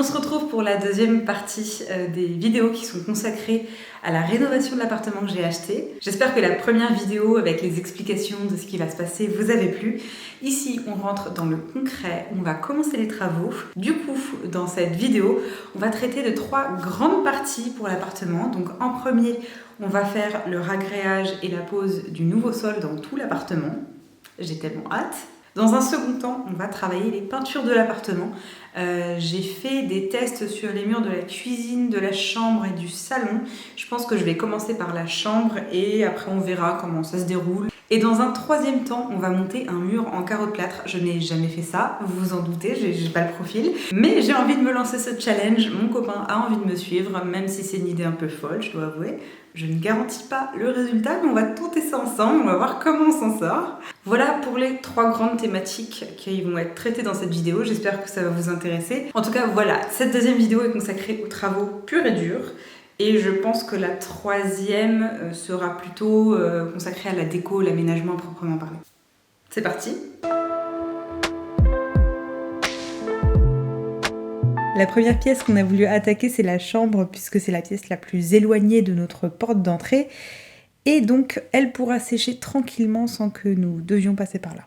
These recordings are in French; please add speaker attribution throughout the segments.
Speaker 1: On se retrouve pour la deuxième partie des vidéos qui sont consacrées à la rénovation de l'appartement que j'ai acheté. J'espère que la première vidéo avec les explications de ce qui va se passer vous avait plu. Ici, on rentre dans le concret, on va commencer les travaux. Du coup, dans cette vidéo, on va traiter de 3 grandes parties pour l'appartement. Donc en premier, on va faire le ragréage et la pose du nouveau sol dans tout l'appartement. J'ai tellement hâte. Dans un second temps, on va travailler les peintures de l'appartement. J'ai fait des tests sur les murs de la cuisine, de la chambre et du salon. Je pense que je vais commencer par la chambre et après on verra comment ça se déroule. Et dans un troisième temps, on va monter un mur en carreau de plâtre. Je n'ai jamais fait ça, vous vous en doutez, j'ai pas le profil. Mais j'ai envie de me lancer ce challenge, mon copain a envie de me suivre, même si c'est une idée un peu folle, je dois avouer. Je ne garantis pas le résultat, mais on va tenter ça ensemble, on va voir comment on s'en sort. Voilà pour les 3 grandes thématiques qui vont être traitées dans cette vidéo, j'espère que ça va vous intéresser. En tout cas, voilà, cette deuxième vidéo est consacrée aux travaux purs et durs. Et je pense que la troisième sera plutôt consacrée à la déco, l'aménagement proprement parlé. C'est parti! La première pièce qu'on a voulu attaquer, c'est la chambre, puisque c'est la pièce la plus éloignée de notre porte d'entrée. Et donc, elle pourra sécher tranquillement sans que nous devions passer par là.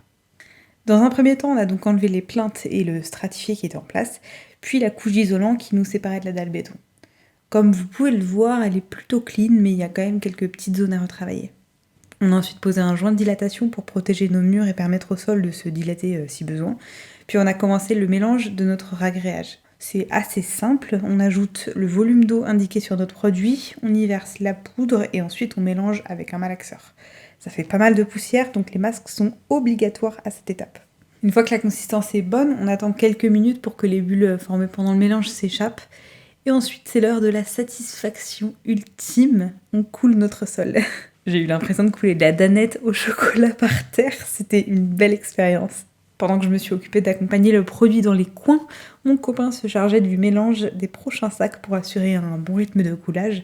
Speaker 1: Dans un premier temps, on a donc enlevé les plinthes et le stratifié qui était en place, puis la couche d'isolant qui nous séparait de la dalle béton. Comme vous pouvez le voir, elle est plutôt clean, mais il y a quand même quelques petites zones à retravailler. On a ensuite posé un joint de dilatation pour protéger nos murs et permettre au sol de se dilater si besoin. Puis on a commencé le mélange de notre ragréage. C'est assez simple, on ajoute le volume d'eau indiqué sur notre produit, on y verse la poudre et ensuite on mélange avec un malaxeur. Ça fait pas mal de poussière, donc les masques sont obligatoires à cette étape. Une fois que la consistance est bonne, on attend quelques minutes pour que les bulles formées pendant le mélange s'échappent. Et ensuite, c'est l'heure de la satisfaction ultime, on coule notre sol. J'ai eu l'impression de couler de la danette au chocolat par terre, c'était une belle expérience. Pendant que je me suis occupée d'accompagner le produit dans les coins, mon copain se chargeait du mélange des prochains sacs pour assurer un bon rythme de coulage.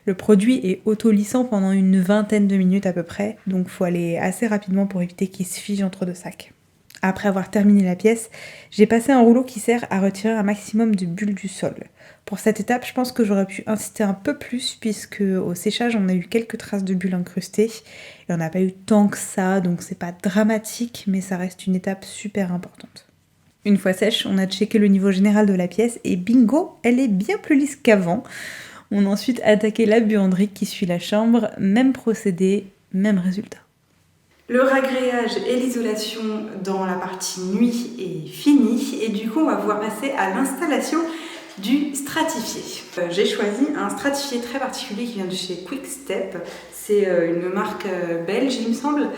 Speaker 1: Le produit est auto-lissant pendant une vingtaine de minutes à peu près, donc faut aller assez rapidement pour éviter qu'il se fige entre 2 sacs. Après avoir terminé la pièce, j'ai passé un rouleau qui sert à retirer un maximum de bulles du sol. Pour cette étape, je pense que j'aurais pu insister un peu plus puisque au séchage, on a eu quelques traces de bulles incrustées et on n'a pas eu tant que ça, donc c'est pas dramatique, mais ça reste une étape super importante. Une fois sèche, on a checké le niveau général de la pièce et bingo, elle est bien plus lisse qu'avant. On a ensuite attaqué la buanderie qui suit la chambre, même procédé, même résultat. Le ragréage et l'isolation dans la partie nuit est fini et du coup on va pouvoir passer à l'installation du stratifié. J'ai choisi un stratifié très particulier qui vient de chez Quickstep, c'est une marque belge il me semble,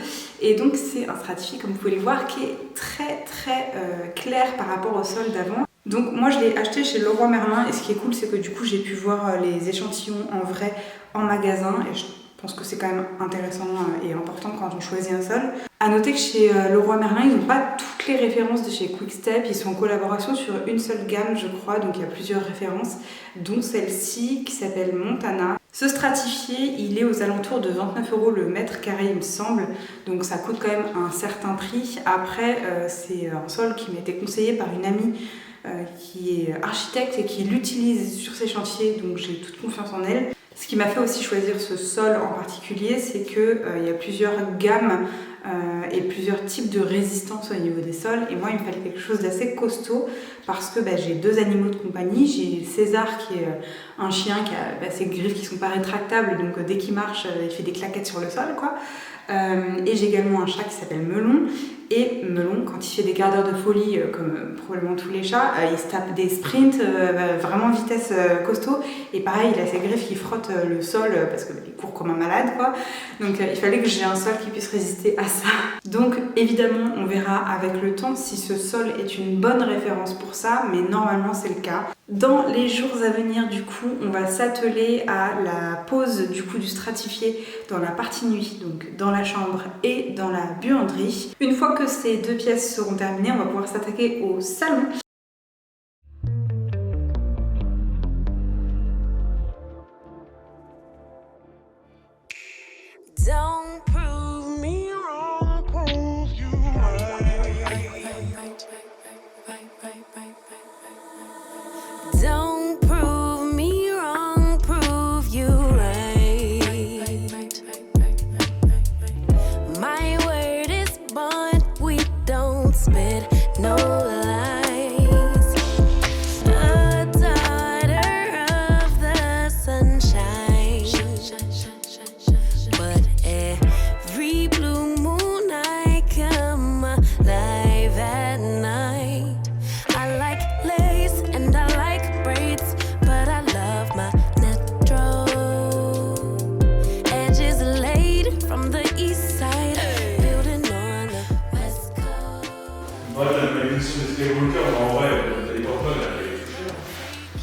Speaker 1: et donc c'est un stratifié comme vous pouvez le voir qui est très clair par rapport au sol d'avant. Donc moi je l'ai acheté chez Leroy Merlin et ce qui est cool c'est que du coup j'ai pu voir les échantillons en vrai en magasin et je pense que c'est quand même intéressant et important quand on choisit un sol. A noter que chez Leroy Merlin, ils n'ont pas toutes les références de chez Quickstep, ils sont en collaboration sur une seule gamme je crois, donc il y a plusieurs références, dont celle-ci qui s'appelle Montana. Ce stratifié, il est aux alentours de 29 € le mètre carré il me semble, donc ça coûte quand même un certain prix. Après, c'est un sol qui m'a été conseillé par une amie qui est architecte et qui l'utilise sur ses chantiers, donc j'ai toute confiance en elle. Ce qui m'a fait aussi choisir ce sol en particulier, c'est qu'il y a plusieurs gammes et plusieurs types de résistance au niveau des sols. Et moi, il me fallait quelque chose d'assez costaud parce que j'ai 2 animaux de compagnie. J'ai César qui est un chien qui a ses griffes qui sont pas rétractables, donc dès qu'il marche, il fait des claquettes sur le sol, quoi. Et j'ai également un chat qui s'appelle Melon. Et Melon, quand il fait des quarts d'heure de folie, comme probablement tous les chats, il se tape des sprints vraiment vitesse costaud. Et pareil, il a ses griffes qui frottent le sol parce qu'il court comme un malade, quoi. Donc il fallait que j'ai un sol qui puisse résister à ça. Donc évidemment, on verra avec le temps si ce sol est une bonne référence pour ça, mais normalement c'est le cas. Dans les jours à venir, du coup, on va s'atteler à la pose du stratifié dans la partie nuit, donc dans la chambre et dans la buanderie. Une fois que ces 2 pièces seront terminées, on va pouvoir s'attaquer au salon.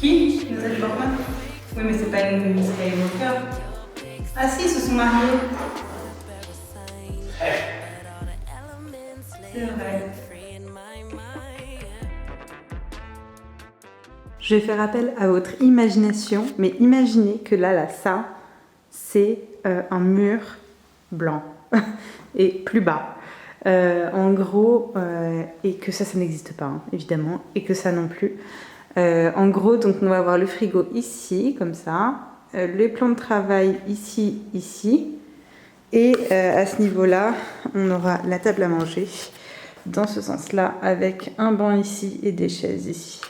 Speaker 1: Qui? Nathalie Portman? Oui, mais c'est pas une Skywalker. Ah si, ils se sont mariés. C'est vrai. Je vais faire appel à votre imagination, mais imaginez que là, ça, c'est un mur blanc et plus bas. En gros, et que ça n'existe pas, hein, évidemment, et que ça non plus. En gros, donc on va avoir le frigo ici, comme ça, les plans de travail ici, ici, et à ce niveau-là, on aura la table à manger, dans ce sens-là, avec un banc ici et des chaises ici.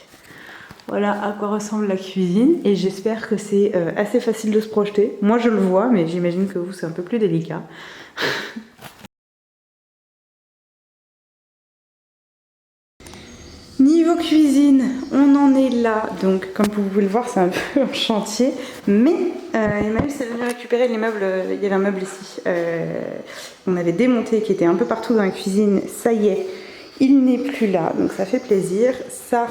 Speaker 1: Voilà à quoi ressemble la cuisine, et j'espère que c'est assez facile de se projeter. Moi je le vois, mais j'imagine que vous c'est un peu plus délicat. Niveau cuisine, on en est là, donc comme vous pouvez le voir c'est un peu un chantier, mais Emmaüs est venu récupérer les meubles, il y avait un meuble ici, on avait démonté qui était un peu partout dans la cuisine, ça y est, il n'est plus là, donc ça fait plaisir. Ça,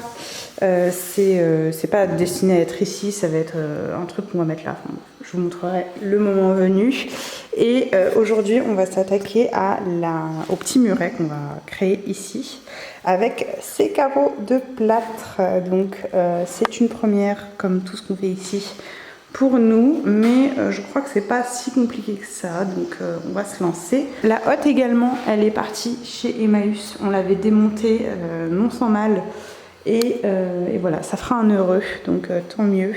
Speaker 1: c'est pas destiné à être ici, ça va être un truc qu'on va mettre là. Enfin, je vous montrerai le moment venu. Et aujourd'hui, on va s'attaquer au petit muret qu'on va créer ici, avec ces carreaux de plâtre. Donc c'est une première, comme tout ce qu'on fait ici, pour nous, mais je crois que c'est pas si compliqué que ça, donc on va se lancer. La hotte également, elle est partie chez Emmaüs, on l'avait démontée non sans mal, et voilà, ça fera un heureux, donc tant mieux.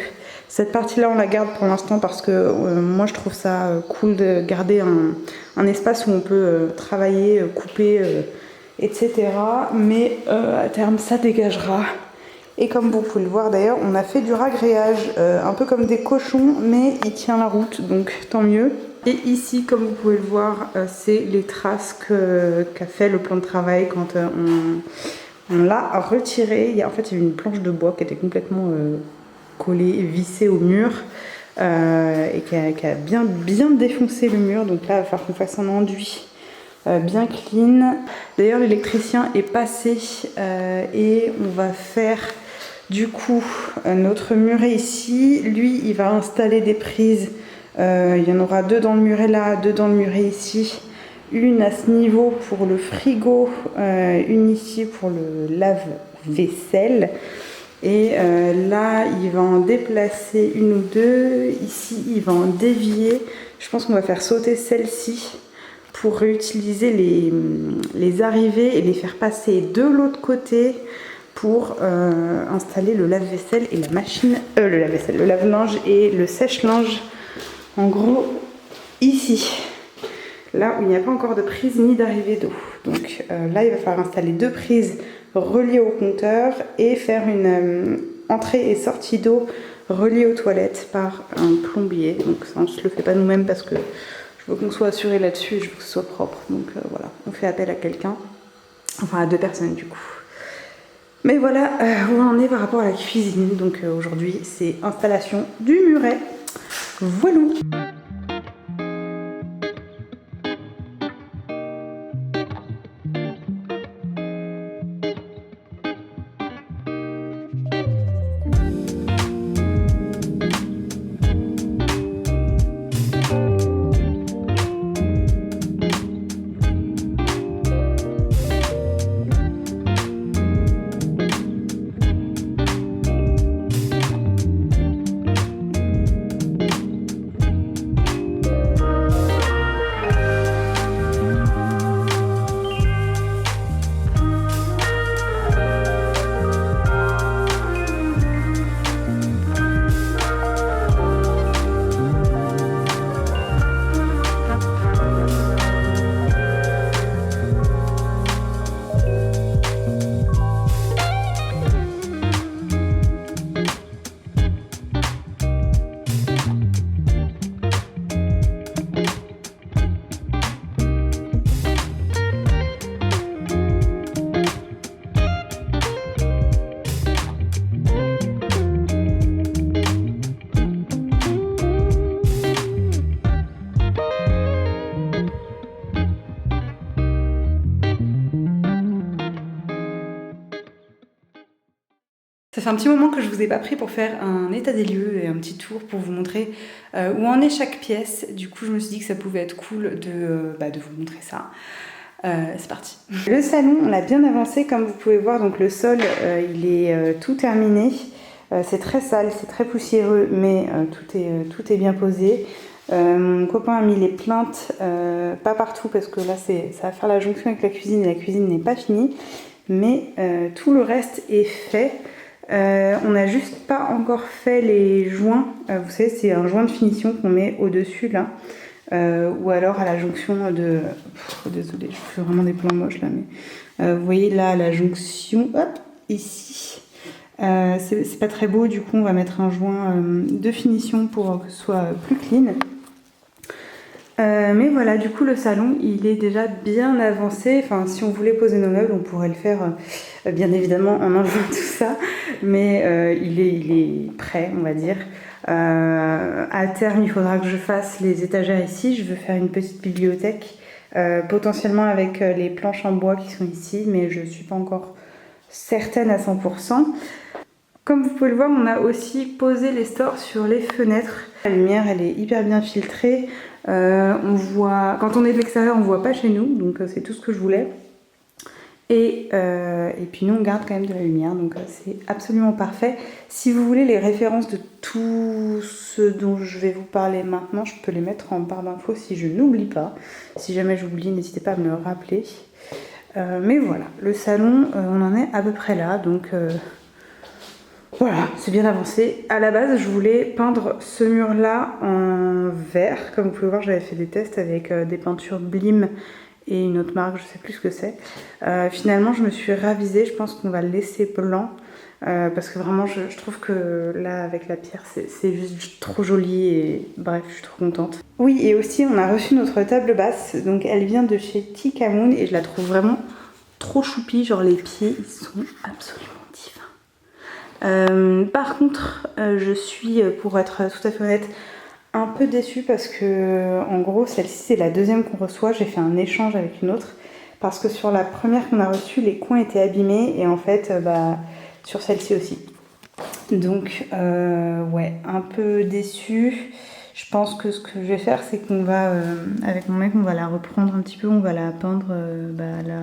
Speaker 1: Cette partie-là, on la garde pour l'instant parce que moi je trouve ça cool de garder un espace où on peut travailler, couper, etc. Mais à terme, ça dégagera. Et comme vous pouvez le voir d'ailleurs, on a fait du ragréage, un peu comme des cochons, mais il tient la route, donc tant mieux. Et ici, comme vous pouvez le voir, c'est les traces qu'a fait le plan de travail quand on l'a retiré. En fait, il y avait une planche de bois qui était complètement collée, vissée au mur, et qui a bien défoncé le mur. Donc là, il va falloir qu'on fasse un enduit bien clean. D'ailleurs, l'électricien est passé et on va faire du coup notre muret ici. Lui, il va installer des prises. Il y en aura deux dans le muret là, deux dans le muret ici. Une à ce niveau pour le frigo, une ici pour le lave-vaisselle. Et là, il va en déplacer une ou deux. Ici, il va en dévier. Je pense qu'on va faire sauter celle-ci pour réutiliser les arrivées et les faire passer de l'autre côté pour installer le lave-vaisselle et la machine, le lave-linge et le sèche-linge. En gros, ici, là où il n'y a pas encore de prise ni d'arrivée d'eau. Donc là, il va falloir installer deux prises reliées au compteur et faire une entrée et sortie d'eau reliée aux toilettes par un plombier. Donc ça, on ne se le fait pas nous-mêmes parce que je veux qu'on soit assuré là-dessus et je veux que ce soit propre. Donc voilà, on fait appel à quelqu'un. Enfin, à deux personnes du coup. Mais voilà où on en est par rapport à la cuisine. Donc aujourd'hui, c'est installation du muret. Voilà.
Speaker 2: fait un petit moment que je vous ai pas pris pour faire un état des lieux et un petit tour pour vous montrer où en est chaque pièce. Du coup, je me suis dit que ça pouvait être cool de vous montrer ça. C'est parti. Le salon, on l'a bien avancé, comme vous pouvez voir. Donc le sol, il est tout terminé. C'est très sale, c'est très poussiéreux, mais tout est bien posé. Mon copain a mis les plinthes, pas partout parce que là ça va faire la jonction avec la cuisine et la cuisine n'est pas finie, mais tout le reste est fait. On n'a juste pas encore fait les joints. Vous savez, c'est un joint de finition qu'on met au-dessus là, ou alors à la jonction de... désolée, je fais vraiment des plans moches là, mais vous voyez là la jonction, hop, ici. C'est pas très beau, du coup on va mettre un joint de finition pour que ce soit plus clean. Mais voilà, du coup le salon il est déjà bien avancé. Enfin, si on voulait poser nos meubles, on pourrait le faire bien évidemment en enlevant tout ça, mais il est prêt, on va dire. À terme, il faudra que je fasse les étagères ici. Je veux faire une petite bibliothèque, potentiellement avec les planches en bois qui sont ici, mais je suis pas encore certaine à 100%. Comme vous pouvez le voir, on a aussi posé les stores sur les fenêtres. La lumière, elle est hyper bien filtrée. On voit, quand on est de l'extérieur, on voit pas chez nous, donc c'est tout ce que je voulais. Et puis nous, on garde quand même de la lumière, donc c'est absolument parfait. Si vous voulez les références de tout ce dont je vais vous parler maintenant, je peux les mettre en barre d'infos si je n'oublie pas. Si jamais j'oublie, n'hésitez pas à me le rappeler. Mais voilà, le salon, on en est à peu près là, donc... Voilà, c'est bien avancé. À la base, je voulais peindre ce mur-là en vert. Comme vous pouvez voir, j'avais fait des tests avec des peintures Blim et une autre marque, je sais plus ce que c'est. Finalement, je me suis ravisée. Je pense qu'on va le laisser blanc parce que vraiment, je trouve que là, avec la pierre, c'est juste trop joli et bref, je suis trop contente. Oui, et aussi, on a reçu notre table basse. Donc, elle vient de chez Tikamoon et je la trouve vraiment trop choupie. Genre, les pieds, ils sont absolument divins. Par contre, je suis, pour être tout à fait honnête, un peu déçue parce que, en gros, celle-ci c'est la deuxième qu'on reçoit. J'ai fait un échange avec une autre parce que sur la première qu'on a reçue, les coins étaient abîmés et en fait, sur celle-ci aussi. Donc, ouais, un peu déçue. Je pense que ce que je vais faire, c'est qu'on va, avec mon mec, on va la reprendre un petit peu, on va la peindre,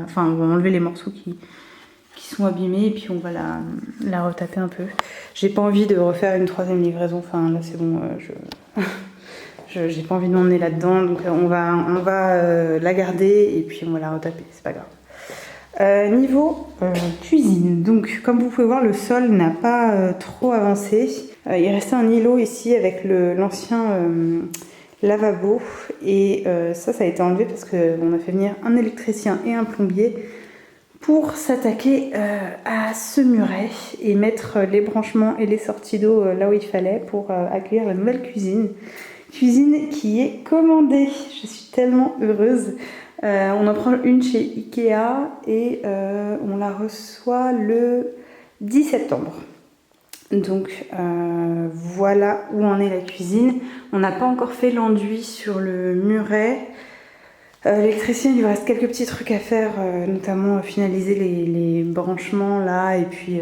Speaker 2: enfin, on va enlever les morceaux qui sont abîmés et puis on va la retaper un peu. J'ai pas envie de refaire une troisième livraison, enfin là c'est bon, j'ai pas envie de m'emmener là-dedans, donc on va la garder et puis on va la retaper, c'est pas grave. Niveau cuisine, donc comme vous pouvez voir, le sol n'a pas trop avancé. Il restait un îlot ici avec l'ancien lavabo et ça a été enlevé parce qu'on a fait venir un électricien et un plombier pour s'attaquer à ce muret et mettre les branchements et les sorties d'eau là où il fallait pour accueillir la nouvelle cuisine. Cuisine qui est commandée, je suis tellement heureuse. On en prend une chez Ikea et on la reçoit le 10 septembre. Donc voilà où en est la cuisine. On n'a pas encore fait l'enduit sur le muret. L'électricien, il lui reste quelques petits trucs à faire, notamment finaliser les branchements là, et puis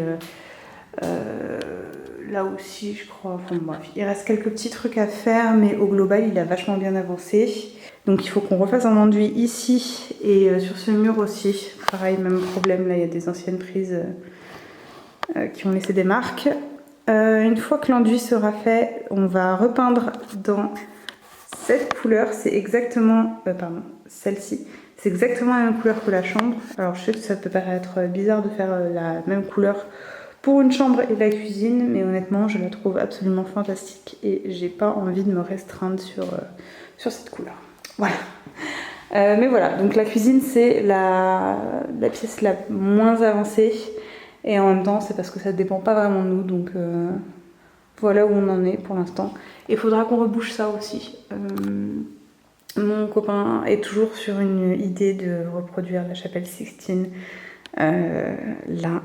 Speaker 2: là aussi, je crois. Enfin bref, il reste quelques petits trucs à faire, mais au global, il a vachement bien avancé. Donc il faut qu'on refasse un enduit ici et sur ce mur aussi. Pareil, même problème, là, il y a des anciennes prises qui ont laissé des marques. Une fois que l'enduit sera fait, on va repeindre dans cette couleur, c'est exactement, celle-ci, c'est exactement la même couleur que la chambre. Alors je sais que ça peut paraître bizarre de faire la même couleur pour une chambre et la cuisine, mais honnêtement je la trouve absolument fantastique et j'ai pas envie de me restreindre sur cette couleur. Voilà. Mais voilà, donc la cuisine c'est la pièce la moins avancée et en même temps c'est parce que ça dépend pas vraiment de nous, donc voilà où on en est pour l'instant. Il faudra qu'on rebouche ça aussi. Mon copain est toujours sur une idée de reproduire la chapelle Sixtine. Là,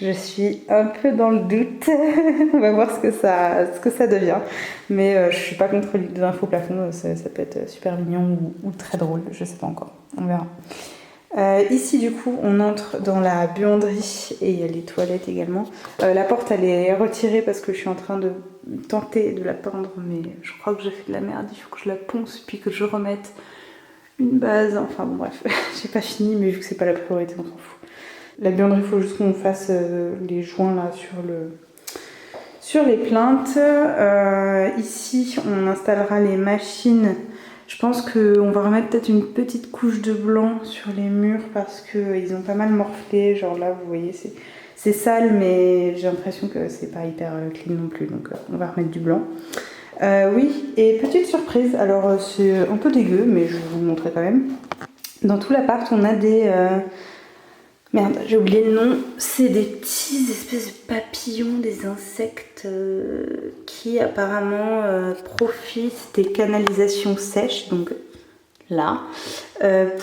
Speaker 2: je suis un peu dans le doute. On va voir ce que ça devient. Mais je suis pas contre l'idée d'un faux plafond. Ça peut être super mignon ou très drôle. Je sais pas encore. On verra. Ici du coup on entre dans la buanderie et il y a les toilettes également. La porte elle est retirée parce que je suis en train de tenter de la peindre mais je crois que j'ai fait de la merde, il faut que je la ponce puis que je remette une base, enfin bon bref, j'ai pas fini mais vu que c'est pas la priorité on s'en fout. La buanderie il faut juste qu'on fasse les joints là sur les plinthes. Ici on installera les machines. Je pense qu'on va remettre peut-être une petite couche de blanc sur les murs parce qu'ils ont pas mal morflé. Genre là, vous voyez, c'est sale, mais j'ai l'impression que c'est pas hyper clean non plus. Donc on va remettre du blanc. Oui, et petite surprise. Alors c'est un peu dégueu, mais je vais vous le montrer quand même. Dans tout l'appart, on a des... Merde, j'ai oublié le nom. C'est des petits espèces de papillons, des insectes qui apparemment profitent des canalisations sèches, donc là,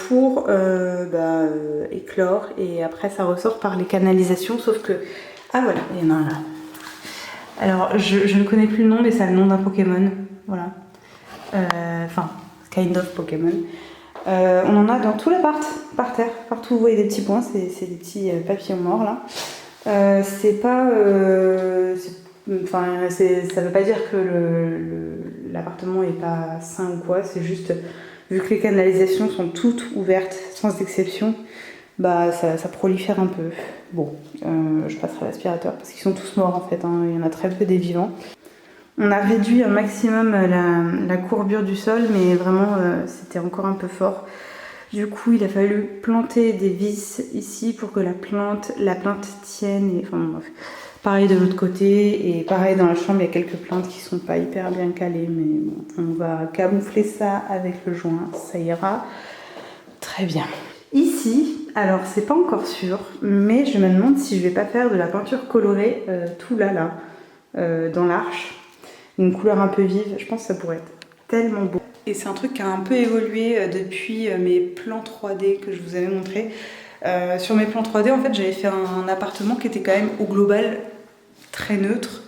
Speaker 2: pour éclore. Et après, ça ressort par les canalisations, sauf que... Ah voilà, il y en a un là. Alors, je ne connais plus le nom, mais c'est le nom d'un Pokémon. Voilà. Enfin, kind of Pokémon. On en a dans tout l'appart, par terre, partout vous voyez des petits points, c'est des petits papillons morts là. C'est pas. Ça veut pas dire que l'appartement est pas sain ou quoi, c'est juste vu que les canalisations sont toutes ouvertes sans exception, bah ça prolifère un peu. Bon, je passerai l'aspirateur parce qu'ils sont tous morts en fait, hein. Il y en a très peu des vivants. On a réduit un maximum la courbure du sol, mais vraiment c'était encore un peu fort. Du coup, il a fallu planter des vis ici pour que la plante tienne. Et, enfin, bref. Pareil de l'autre côté, et pareil dans la chambre, il y a quelques plantes qui sont pas hyper bien calées, mais bon, on va camoufler ça avec le joint, ça ira très bien. Ici, alors c'est pas encore sûr, mais je me demande si je vais pas faire de la peinture colorée tout là, dans l'arche. Une couleur un peu vive, je pense que ça pourrait être tellement beau. Et c'est un truc qui a un peu évolué depuis mes plans 3D que je vous avais montré. Sur mes plans 3D, en fait, j'avais fait un appartement qui était quand même au global très neutre.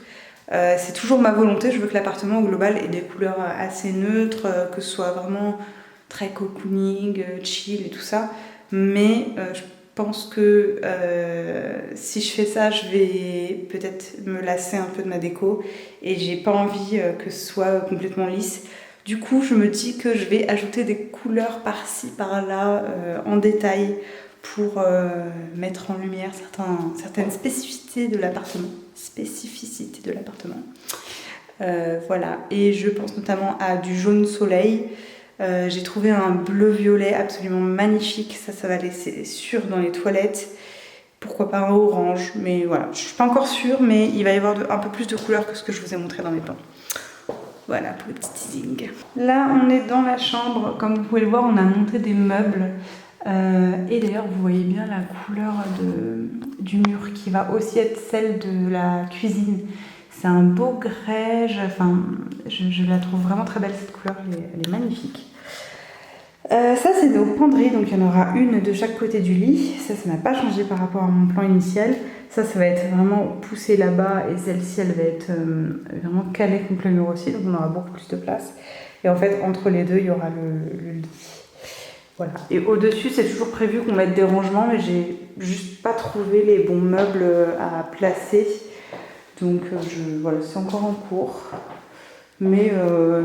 Speaker 2: C'est toujours ma volonté, je veux que l'appartement au global ait des couleurs assez neutres, que ce soit vraiment très cocooning, chill et tout ça. Mais je pense que si je fais ça, je vais peut-être me lasser un peu de ma déco et j'ai pas envie que ce soit complètement lisse. Du coup, je me dis que je vais ajouter des couleurs par-ci, par-là, en détail pour mettre en lumière certaines spécificités de l'appartement. Voilà, et je pense notamment à du jaune soleil. J'ai trouvé un bleu-violet absolument magnifique, ça va laisser sûr dans les toilettes. Pourquoi pas un orange, mais voilà, je suis pas encore sûre, mais il va y avoir un peu plus de couleurs que ce que je vous ai montré dans mes plans. Voilà pour le petit teasing. Là, on est dans la chambre, comme vous pouvez le voir, on a monté des meubles. Et d'ailleurs, vous voyez bien la couleur du mur qui va aussi être celle de la cuisine. C'est un beau grège, enfin, je la trouve vraiment très belle cette couleur, elle est magnifique. Ça c'est nos penderies, donc il y en aura une de chaque côté du lit. Ça n'a pas changé par rapport à mon plan initial. Ça va être vraiment poussé là-bas et celle-ci elle va être vraiment calée contre le mur aussi, donc on aura beaucoup plus de place. Et en fait entre les deux il y aura le lit. Voilà. Et au-dessus c'est toujours prévu qu'on mette des rangements, mais j'ai juste pas trouvé les bons meubles à placer. Donc voilà, c'est encore en cours. Mais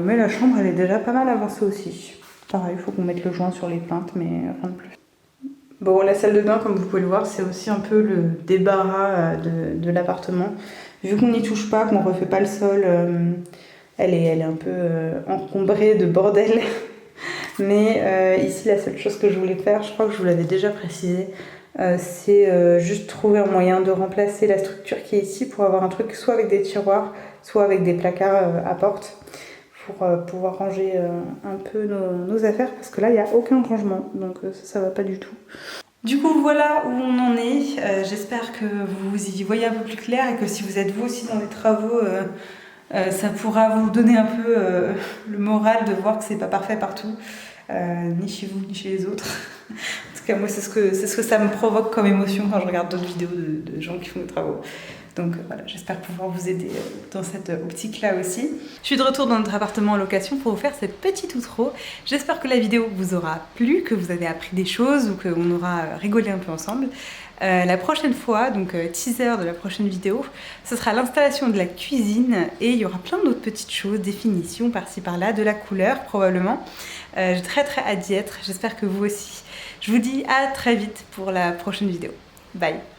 Speaker 2: la chambre elle est déjà pas mal avancée aussi. Pareil, il faut qu'on mette le joint sur les plaintes, mais rien de plus. Bon, la salle de bain, comme vous pouvez le voir, c'est aussi un peu le débarras de l'appartement. Vu qu'on n'y touche pas, qu'on ne refait pas le sol, elle est un peu encombrée de bordel. Mais ici, la seule chose que je voulais faire, je crois que je vous l'avais déjà précisé, c'est juste trouver un moyen de remplacer la structure qui est ici pour avoir un truc soit avec des tiroirs, soit avec des placards à porte, pour pouvoir ranger un peu nos affaires, parce que là il n'y a aucun rangement, donc ça va pas du tout. Du coup voilà où on en est. J'espère que vous y voyez un peu plus clair et que si vous êtes vous aussi dans les travaux, ça pourra vous donner un peu le moral de voir que c'est pas parfait partout, ni chez vous ni chez les autres. En tout cas moi c'est ce que ça me provoque comme émotion quand je regarde d'autres vidéos de gens qui font des travaux.
Speaker 1: Donc voilà, j'espère pouvoir vous aider dans cette optique-là aussi. Je suis de retour dans notre appartement en location pour vous faire cette petite outro. J'espère que la vidéo vous aura plu, que vous avez appris des choses ou qu'on aura rigolé un peu ensemble. La prochaine fois, donc teaser de la prochaine vidéo, ce sera l'installation de la cuisine et il y aura plein d'autres petites choses, des finitions par-ci par-là, de la couleur probablement. J'ai très hâte d'y être, j'espère que vous aussi. Je vous dis à très vite pour la prochaine vidéo. Bye!